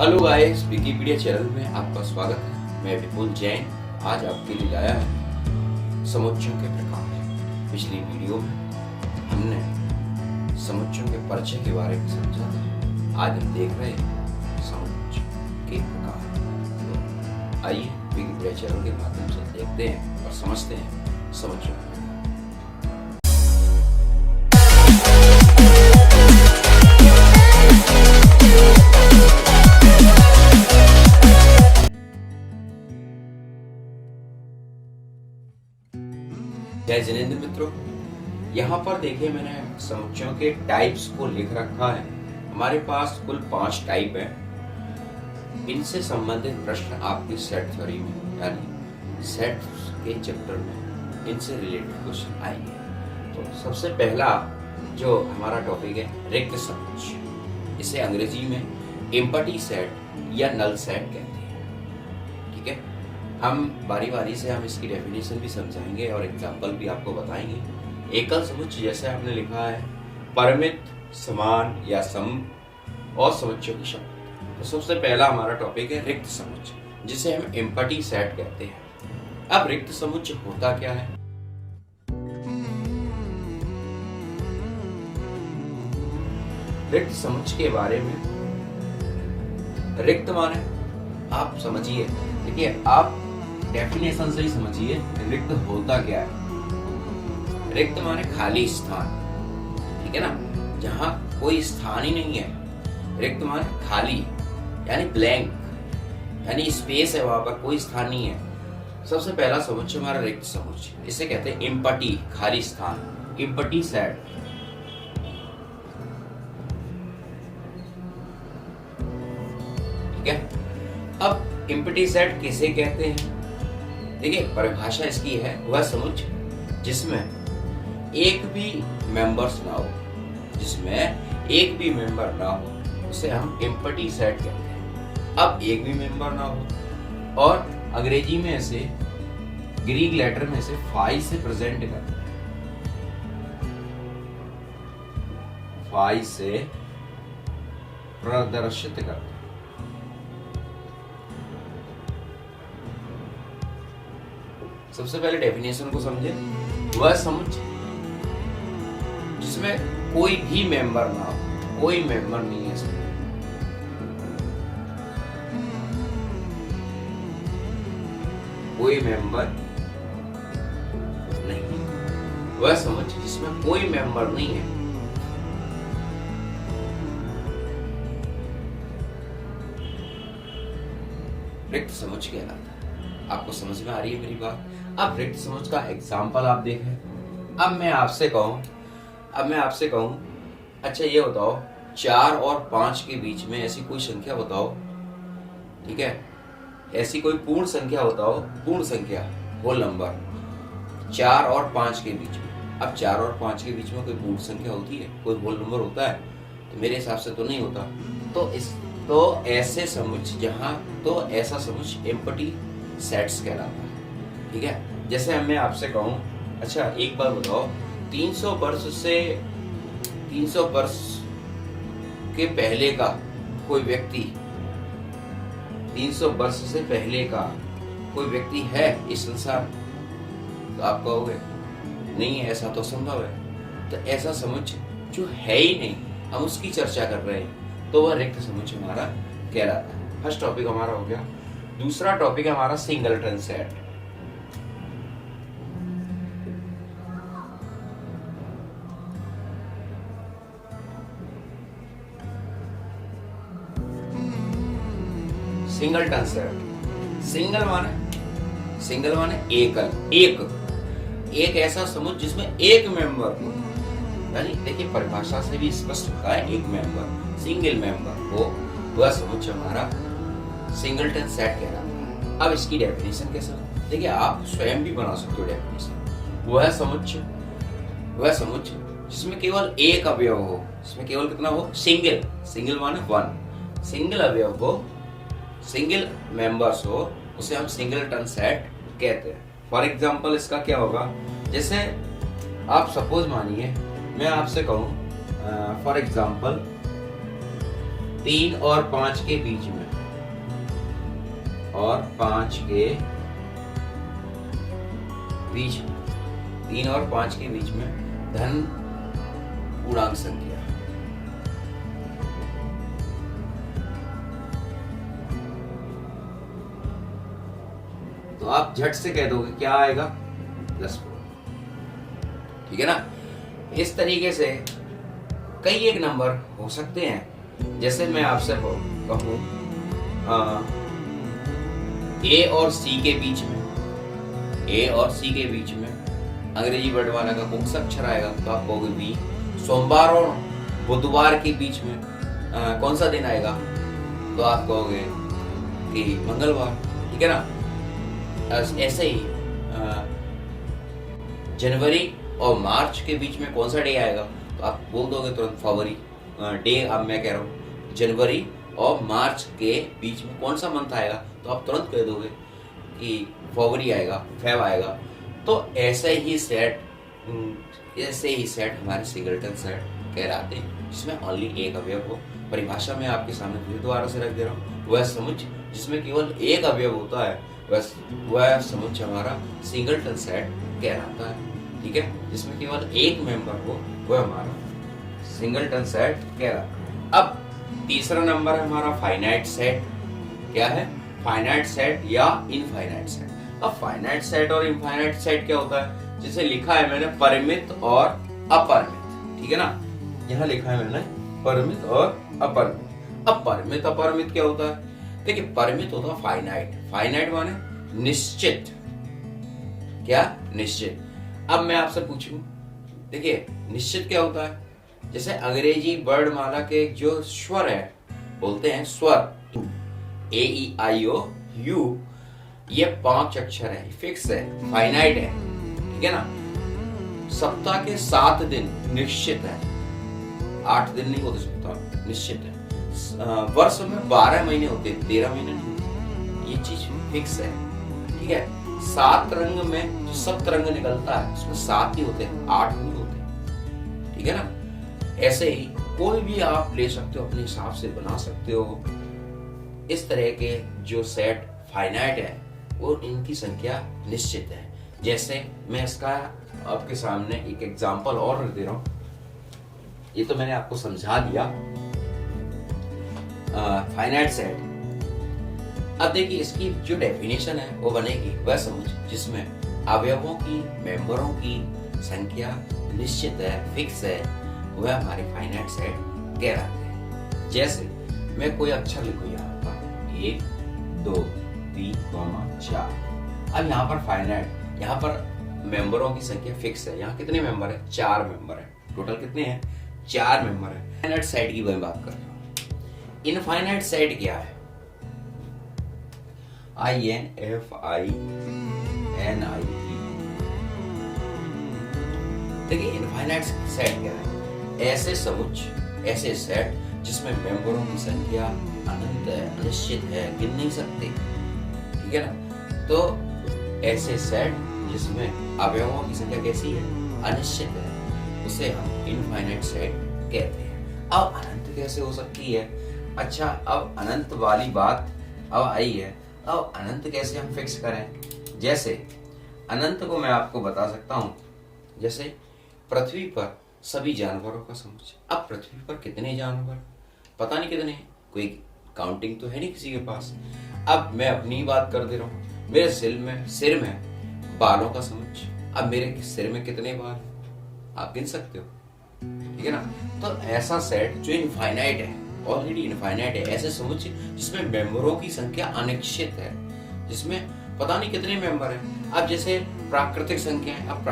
Hello guys, Wikipedia channel में आपका स्वागत है। मैं विपुल जैन आज आपके लिए लाया है समुच्चयों के प्रकार। पिछली वीडियो में हमने समुच्चयों के परिचय के बारे में समझा था। आज हम देख रहे हैं समुच्चय के प्रकार। तो आइए विकिपीडिया चैनल के माध्यम से देखते हैं और समझते हैं समुच्चयों के। जय जिनेंद्र मित्रों, यहाँ पर देखिए मैंने समुच्चयों के टाइप्स को लिख रखा है। हमारे पास कुल 5 टाइप है। इनसे संबंधित प्रश्न आपकी सेट थ्योरी में यानी सेट के चैप्टर में इनसे रिलेटेड क्वेश्चन आएंगे। तो सबसे पहला जो हमारा टॉपिक है रिक्त समुच्चय। इसे अंग्रेजी में एम्पटी सेट या नल सेट कहते हैं। ठीक है, हम बारी बारी से हम इसकी डेफिनेशन भी समझाएंगे और एग्जाम्पल भी आपको बताएंगे। एकल समुच्चय जैसे आपने लिखा है परिमित, समान या सम और समुच्चयों की शब्द। तो सबसे पहला हमारा टॉपिक है रिक्त समुच्चय, जिसे हम एम्पटी सेट कहते हैं। अब रिक्त समुच्चय होता क्या है? रिक्त समुच्चय के बारे में, रिक्त माने आप समझिए, देखिए आप डेफिनेशन से ही समझिए रिक्त होता क्या है। रिक्त माने खाली स्थान, ठीक है ना, जहां कोई स्थान ही नहीं है। रिक्त माने खाली यानी ब्लैंक, यानी स्पेस है, वहां पर कोई स्थान नहीं है। सबसे पहला समुच्चय हमारा रिक्त समुच्चय, इसे कहते हैं एम्पटी, खाली स्थान, एम्पटी सेट। ठीक है, अब एम्पटी सेट किसे कहते हैं? देखिए परिभाषा इसकी है वह समुच्चय जिसमें एक भी मेंबर्स ना हो, जिसमें एक भी मेंबर ना हो, उसे हम एम्पटी सेट कहते हैं। अब एक भी मेंबर ना हो और अंग्रेजी में इसे ग्रीक लेटर में से फाई से प्रेजेंट करते हैं। फाई से प्रदर्शित करते हैं। सबसे पहले डेफिनेशन को समझे। वह समुच्चय जिसमें कोई भी मेंबर ना हो, कोई मेंबर नहीं है इसमें। कोई मेंबर नहीं, वह समुच्चय जिसमें कोई मेंबर नहीं है। रिक्त समुच्चय कहलाता है। आपको समझ में आ रही है मेरी बात? अब रिक्त समुच्चय का एग्जाम्पल आप देखें। अब मैं आपसे कहूं अच्छा ये बताओ 4 और 5 के बीच में ऐसी कोई संख्या बताओ। ठीक है, ऐसी कोई पूर्ण संख्या बताओ, पूर्ण संख्या, होल नंबर 4 और 5 के बीच में। अब 4 और 5 के बीच में कोई पूर्ण संख्या होती है, कोई होल नंबर होता है? तो मेरे हिसाब से तो नहीं होता। तो ऐसे समुच्चय ऐसा समुच्चय एम्पटी सेट्स कहलाता है। ठीक है, जैसे मैं आपसे कहूं अच्छा एक बार बताओ 300 वर्ष के पहले का कोई व्यक्ति, 300 वर्ष से पहले का कोई व्यक्ति है इस संसार? तो आप कहोगे नहीं है, ऐसा तो संभव है। तो ऐसा समुच्चय जो है ही नहीं, हम उसकी चर्चा कर रहे हैं, तो वह रिक्त समुच्चय हमारा कहलाता है। फर्स्ट टॉपिक हमारा हो गया। दूसरा टॉपिक है हमारा singleton set. Singleton set. Single माने एकल, एक ऐसा समुच्चय जिसमें एक मेंबर हो। यानी देखिए परिभाषा से भी स्पष्ट होता है, एक मेंबर, सिंगल मेंबर हो, वह समुच्चय हमारा सिंगलटन सेट कहलाता है। अब इसकी डेफिनेशन कैसे? देखिए आप स्वयं भी बना सकते हो डेफिनेशन। वह समुच्चय जिसमें केवल एक अवयव हो, जिसमें केवल कितना हो? सिंगल माने 1, सिंगल अवयव हो, सिंगल मेंबर्स हो, उसे हम सिंगलटन सेट कहते हैं। फॉर एग्जाम्पल इसका क्या होगा? जैसे आप सपोज मानिए मैं आपसे कहूं फॉर एग्जाम्पल 3 और 5 के बीच में, और 5 के बीच में, 3 और 5 के बीच में धन पूर्णांक संख्या। तो आप झट से कह दोगे क्या आएगा, +4। ठीक है ना। इस तरीके से कई एक नंबर हो सकते हैं। जैसे मैं आपसे कहूं ए और सी के बीच में, ए और सी के बीच में अंग्रेजी वर्णमाला का कौन सा अक्षर आएगा, तो आप कहोगे बी। सोमवार और बुधवार के बीच में कौन सा दिन आएगा, तो आप कहोगे कि मंगलवार। ठीक है ना। ऐसे ही जनवरी और मार्च के बीच में कौन सा डे आएगा, तो आप बोल दोगे तुरंत फरवरी। डे अब मैं कह रहा हूँ जनवरी और मार्च के बीच में कौन सा मंथ आएगा, तो आप तुरंत कह दोगे कि फरवरी आएगा, फेब आएगा। तो ऐसे ही सेट हमारे सिंगलटन सेट कहलाते हैं, जिसमें ओनली एक अवयव हो। परिभाषा में आपके सामने फिर दोबारा से रख दे रहा हूँ। वह समुच्चय जिसमें केवल एक अवयव होता है, वह समुच्चय हमारा सिंगलटन सेट कहलाता है। ठीक है। जिसमें केवल एक मेंबर हो, वह हमारा सिंगलटन सेट कहलाता है। अब तीसरा नंबर है हमारा फाइनाइट सेट। क्या है, फाइनाइट सेट या इनफाइनाइट सेट। अब फाइनाइट सेट और इनफाइनाइट सेट क्या होता है, जिसे लिखा है मैंने परिमित और अपरिमित। ठीक है ना। यहाँ लिखा है मैंने परिमित और अपरिमित। अब परिमित अपरिमित क्या होता है, देखिए परिमित होता है फाइनाइट। फाइनाइट माने निश्चित। क्या, निश्चित। अब मैं आपसे पूछूं, देखिए निश्चित क्या होता है, जैसे अंग्रेजी वर्णमाला के जो स्वर है, बोलते हैं स्वर, A-E-I-O U, ये 5 अक्षर है, फिक्स है, फाइनाइट है। ठीक है ना। सप्ताह के 7 दिन निश्चित है, 8 दिन नहीं होते सप्ताह, निश्चित है। वर्ष में 12 महीने होते हैं, 13 महीने नहीं होते, ये चीज फिक्स है। ठीक है। 7 रंग में जो सप्तरंग निकलता है, उसमें 7 ही होते हैं, 8 नहीं होते। ठीक है ना। ऐसे ही कोई भी आप ले सकते हो, अपने हिसाब से बना सकते हो। इस तरह के जो सेट फाइनाइट है, वो इनकी संख्या निश्चित है। जैसे मैं इसका आपके सामने एक एग्जांपल और दे रहा हूं। ये तो मैंने आपको समझा दिया फाइनाइट सेट। अब देखिए इसकी जो डेफिनेशन है वो बनेगी, वह समुच्चय जिसमें अवयवों की, मेंबरों की संख्या निश्चित है, फिक्स है, वह हमारे फाइनाइट सेट कहलाते हैं। जैसे मैं कोई अक्षर लिखूं यहाँ पर 1 2 3 4। अब यहाँ पर फाइनाइट, यहाँ पर मेंबरों की संख्या फिक्स है। यहाँ कितने मेंबर है, 4 मेंबर है। टोटल कितने हैं, 4 मेंबर है। फाइनाइट सेट की मैं बात कर रहा हूँ। इनफाइनाइट सेट क्या है, INFINITE। देखिए इनफाइनाइट सेट क्या है, ऐसे समुच्चय, ऐसे सेट जिसमें मेंबरों की संख्या अनंत है, अनिश्चित है, गिन नहीं सकते। ठीक है ना। तो ऐसे सेट जिसमें अवयवों की संख्या कैसी है, अनिश्चित है, उसे हम इनफाइनाइट सेट कहते हैं। अब अनंत कैसे हो सकती है, अच्छा अब अनंत वाली बात अब आई है। अब अनंत कैसे हम फिक्स करें, जैसे अनंत को मैं आपको बता सकता हूं, जैसे पृथ्वी पर सभी जानवरों का समुच्चय। अब पृथ्वी पर कितने जानवर, पता नहीं कितने, कोई काउंटिंग तो है नहीं किसी के पास। अब मैं अपनी बात कर दे रहा हूं, मेरे सिर में बालों का समुच्चय। अब मेरे सिर में कितने बाल, आप गिन सकते हो। ठीक है ना। तो ऐसा सेट जो इनफाइनाइट है, ऑलरेडी इनफाइनाइट है, ऐसे समुच्चय जिसमें मेंबरों की संख्या अनिश्चित है, जिसमें पता नहीं कितने मेंबर हैं। अब जैसे प्राकृतिक संख्या है, अब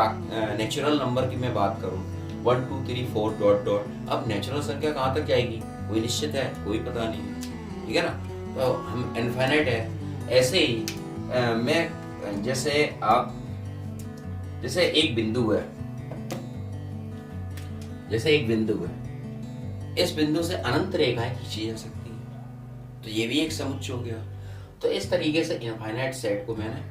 नेचुरल नंबर की मैं बात करूं 1 2 3 4 डॉट डॉट। अब नेचुरल संख्या कहाँ तक जाएगी, कोई निश्चित है, कोई पता नहीं। ठीक है ना। तो हम इनफाइनाइट है। ऐसे ही मैं जैसे आप जैसे एक बिंदु है, जैसे एक बिंदु है, इस बिंदु से अनंत रेखाएं खींची जा सकती है, तो ये भी एक समुच्चय हो गया। तो इस तरीके से इनफाइनाइट सेट को मैंने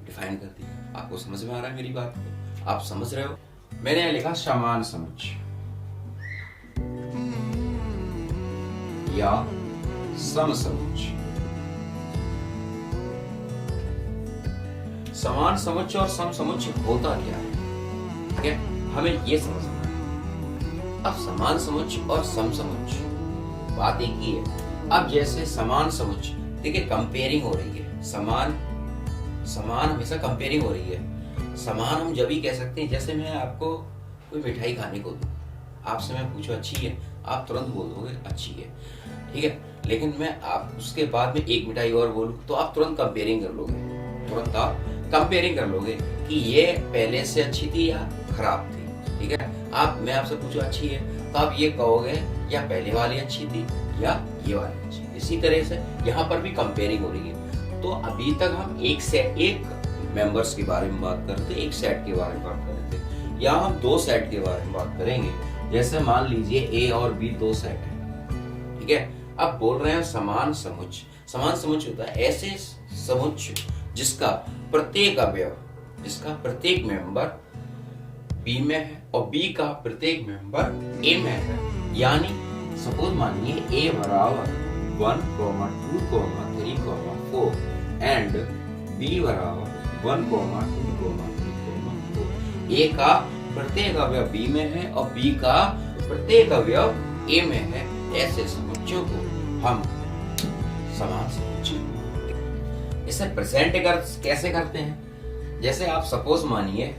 डिफाइन कर दिया। आपको समझ में आ रहा है मेरी बात को, आप समझ रहे हो। मैंने लिखा समान समुच्चय। या समसमुच्चय। समान समुच्चय और समसमुच्चय होता क्या है, ठीक है, हमें ये समझना है। अब समान समुच्चय और समसमुच्चय बात एक ही है। अब जैसे समान समुच्चय, देखिए कंपेयरिंग हो रही है, समान हमेशा कंपेयरिंग हो रही है। समान हम जब भी कह सकते हैं, जैसे मैं आपको कोई मिठाई खाने को दूं, आपसे मैं पूछूं अच्छी है, आप तुरंत बोल दोगे अच्छी है, ठीक है। लेकिन मैं आप उसके बाद में एक मिठाई और बोलूं तो आप तुरंत कंपेयरिंग कर लोगे, तुरंत आप कंपेयरिंग कर लोगे कि ये पहले से अच्छी थी या खराब थी, ठीक है। मैं आपसे पूछूं अच्छी है तो आप ये कहोगे या पहले वाली अच्छी थी या ये वाली अच्छी। इसी तरह से यहाँ पर भी कंपेयरिंग हो रही है। तो अभी तक हम एक मेंबर्स के बारे में बात कर रहे थे, एक सेट के बारे में बात कर रहे थे। यहाँ हम दो सेट के बारे में बात करेंगे। जैसे मान लीजिए ए और बी दो सेट है, ठीक है। अब बोल रहे हैं समान समुच्चय। समान समुच्चय होता है ऐसे समुच्चय जिसका प्रत्येक अवयव, जिसका प्रत्येक मेंबर बी में है और बी का प्रत्येक मेंबर ए में है। यानी सपोज मानिए ए बराबर 1, 2, 3, 4 एंड बी बराबर 1, 2, 3, 4। ए का प्रत्येक अवयव बी में है और बी का प्रत्येक अवयव ए में है। ऐसे समुच्चयों को हम समान समुच्चय, इसे प्रेजेंट कैसे करते हैं। जैसे आप सपोज मानिए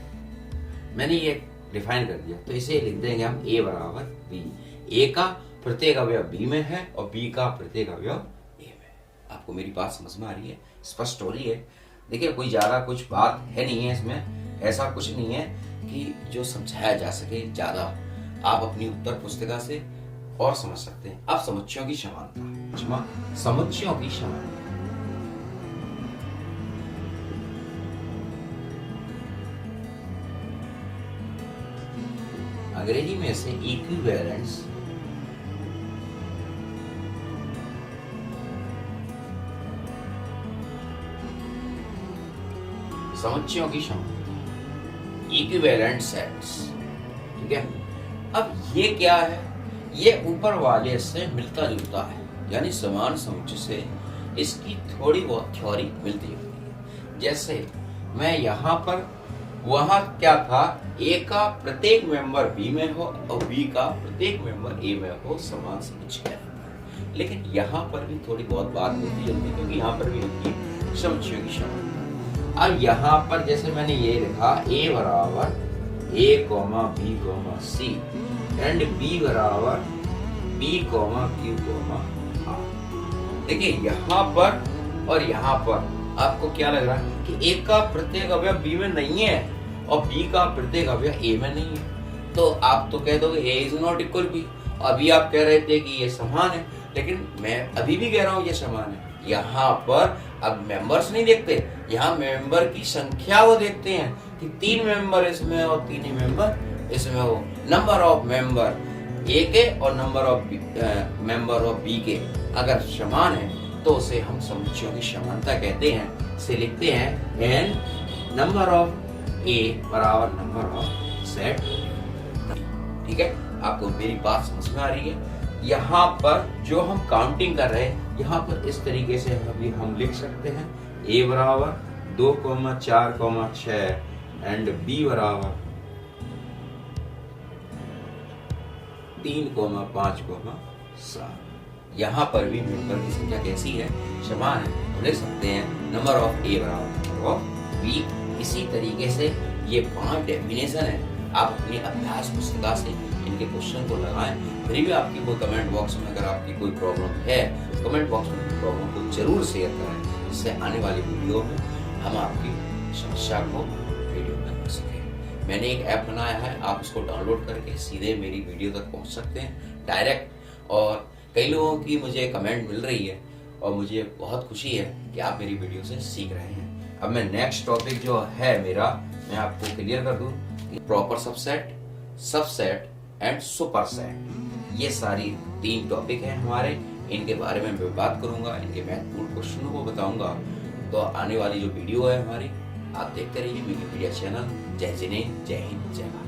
मैंने ये डिफाइन कर दिया, तो इसे लिख देंगे हम ए बराबर बी। ए का प्रत्येक अवयव बी में है और बी का प्रत्येक अवयव ए में है। आपको मेरी बात समझ में आ रही है, स्पष्ट हो रही है। देखिए कोई ज्यादा कुछ बात है नहीं है इसमें, ऐसा कुछ नहीं है कि जो समझाया जा सके ज्यादा। आप अपनी उत्तर पुस्तिका से और समझ सकते हैं। अब समुच्चयों की समानता, समुच्चयों की समानता, अंग्रेजी में से इक्विवेलेंस, समुच्चयों की समानता, इक्विवेलेंट सेट्स, ठीक है। अब ये क्या है, ये ऊपर वाले से मिलता जुलता है, यानी समान समुच्चय से इसकी थोड़ी बहुत थ्योरी मिलती है। जैसे मैं यहाँ पर, वहां क्या था, ए का प्रत्येक मेंबर बी में हो और बी का प्रत्येक मेंबर ए में हो, समान समुच्चय। लेकिन यहाँ पर भी थोड़ी बहुत बात मिलती जुलती, क्योंकि यहाँ पर भी होती है समुच्चयों की समानता। अब यहाँ पर जैसे मैंने ये लिखा ए बराबर A comma B comma C and B बराबर B comma Q comma R. देखिए यहाँ पर और यहाँ पर आपको क्या लग रहा है कि ए का प्रत्येक अवयव बी में नहीं है और बी का प्रत्येक अवयव ए में नहीं है, तो आप तो कह दोगे ए इज नॉट इक्वल बी। अभी आप कह रहे थे कि ये समान है, लेकिन मैं अभी भी कह रहा हूँ ये समान है। यहाँ पर अब मेंबर्स नहीं देखते, यहाँ मेंबर की संख्या वो देखते हैं कि 3 मेंबर इसमें और 3 ही मेंबर इसमें हो। नंबर ऑफ मेंबर ए के और number of member of B के अगर समान है तो उसे हम समुच्चयों की समानता कहते हैं। इसे लिखते हैं एन नंबर ऑफ ए बराबर नंबर ऑफ सेट। ठीक है, आपको मेरी बात समझ में आ रही है। यहाँ पर जो हम काउंटिंग कर रहे हैं, यहाँ पर इस तरीके से अभी हम लिख सकते हैं ए बराबर 2,4,6 एंड बी बराबर 3,5,7। यहाँ पर भी मेंबर की संख्या कैसी है, समान है, तो लिख सकते हैं नंबर ऑफ ए बराबर नंबर ऑफ बी। इसी तरीके से ये 5 डेफिनेशन है। आप अपनी अभ्यास पुस्तिका से इनके क्वेश्चन को लगाएं। फिर भी आपकी कोई कमेंट बॉक्स में अगर आपकी कोई प्रॉब्लम है, कमेंट बॉक्स में प्रॉब्लम को जरूर शेयर करें, जिससे आने वाली वीडियो में हम आपकी समस्या को वीडियो में कर सकें। मैंने एक ऐप बनाया है, आप उसको डाउनलोड करके सीधे मेरी वीडियो तक पहुंच सकते हैं डायरेक्ट। और कई लोगों की मुझे कमेंट मिल रही है और मुझे बहुत खुशी है कि आप मेरी वीडियो से सीख रहे हैं। अब मैं नेक्स्ट टॉपिक जो है मेरा, मैं आपको क्लियर कर दूं कि proper subset, subset and superset, ये सारी 3 टॉपिक हैं हमारे। इनके बारे में मैं बात करूंगा, इनके महत्वपूर्ण क्वेश्चनों को बताऊंगा। तो आने वाली जो वीडियो है हमारी, आप देखते रहिए मीडिया चैनल। जय जिनेंद्र, जय हिंद, जय भारत।